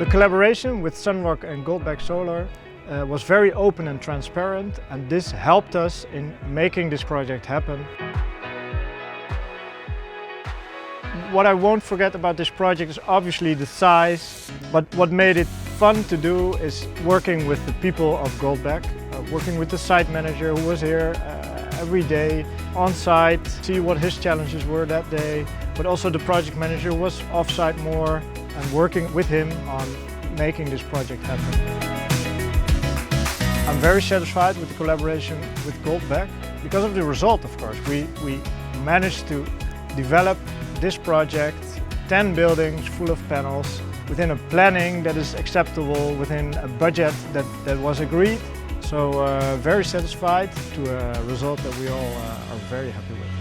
The collaboration with Smartlog and GOLDBECK Solar was very open and transparent, and this helped us in making this project happen. What I won't forget about this project is obviously the size, but what made it fun to do is working with the people of GOLDBECK, working with the site manager who was here every day on site, see what his challenges were that day, but also the project manager was off-site more and working with him on making this project happen. I'm very satisfied with the collaboration with GOLDBECK because of the result, of course. We managed to develop this project, 10 buildings full of panels, within a planning that is acceptable, within a budget that was agreed. So very satisfied to a result that we all are very happy with.